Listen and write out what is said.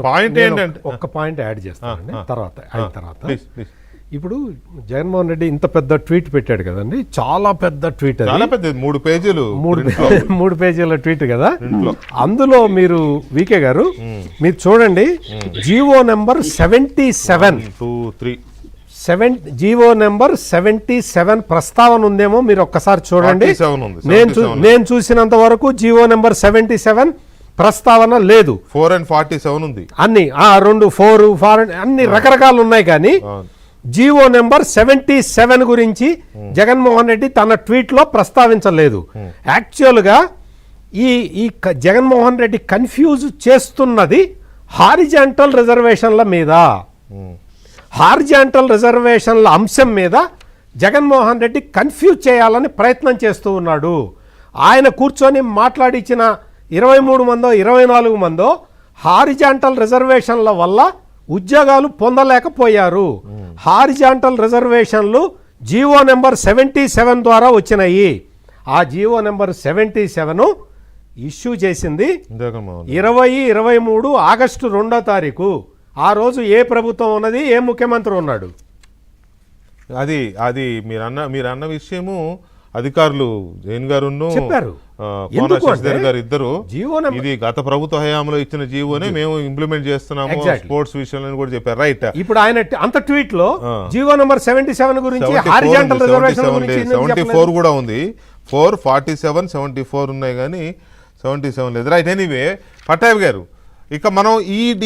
Point ఏంటంటే ఒక్క point add చేస్తానండి తర్వాత అయిన తర్వాత ప్లీజ్ ప్లీజ్. ఇప్పుడు జగన్మోహన్ రెడ్డి ఇంత పెద్ద ట్వీట్ పెట్టాడు కదండి, చాలా పెద్ద ట్వీట్, చాలా పెద్ద 3 పేజీలు, 3 పేజీల ట్వీట్ కదా. అందులో మీరు వికే గారు మీరు చూడండి, జీవో నెంబర్ 77 జీవో నెంబర్ 77 ప్రస్తావన ఉందేమో మీరు ఒక్కసారి చూడండి. నేను చూసినంత వరకు జీవో నెంబర్ 77 ప్రస్తావన లేదు. 4 and 47 ఉంది. అన్ని 2 4 4 అన్ని రకరకాలు ఉన్నాయి, కానీ జీవో నెంబర్ 77 గురించి జగన్మోహన్ రెడ్డి తన ట్వీట్ లో ప్రస్తావించలేదు. యాక్చువల్ గా ఈ జగన్మోహన్ రెడ్డి కన్ఫ్యూజ్ చేస్తున్నది హారిజాంటల్ రిజర్వేషన్ల మీద. హారిజాంటల్ రిజర్వేషన్ల అంశం మీద జగన్మోహన్ రెడ్డి కన్ఫ్యూజ్ చేయాలని ప్రయత్నం చేస్తూ ఉన్నాడు. ఆయన కూర్చొని మాట్లాడించిన 23 మందో 24 మందో హారిజాంటల్ రిజర్వేషన్ల వల్ల ఉద్యోగాలు పొందలేకపోయారు. హారిజాంటల్ రిజర్వేషన్లు జీవో నెంబర్ 77 ద్వారా వచ్చినాయి. ఆ జీవో నెంబర్ 77 ఇష్యూ చేసింది 2023 ఆగస్టు 2వ తారీఖు. ఆ రోజు ఏ ప్రభుత్వం ఉన్నది, ఏ ముఖ్యమంత్రి ఉన్నాడు? అది మీరు అన్న విషయము అధికారులు జైన్ గారు చెప్పారు. గారు ఇద్దరు ఇది గత ప్రభుత్వ హయాంలో ఇచ్చిన జీవోనే మేము ఇంప్లిమెంట్ చేస్తున్నాము స్పోర్ట్స్ విషయంలో కూడా చెప్పారు. రైట్. ఇప్పుడు ఆయన అంత ట్వీట్ లో జీవో నెంబర్ 77 గురించి, హారిజాంటల్ రిజర్వేషన్ గురించి 74 కూడా ఉంది. 4, 47, 74 ఉన్నాయి కానీ 77 లేదు. రైట్. ఎనీవే పట్టాభి గారు, ఇక మనం ఈ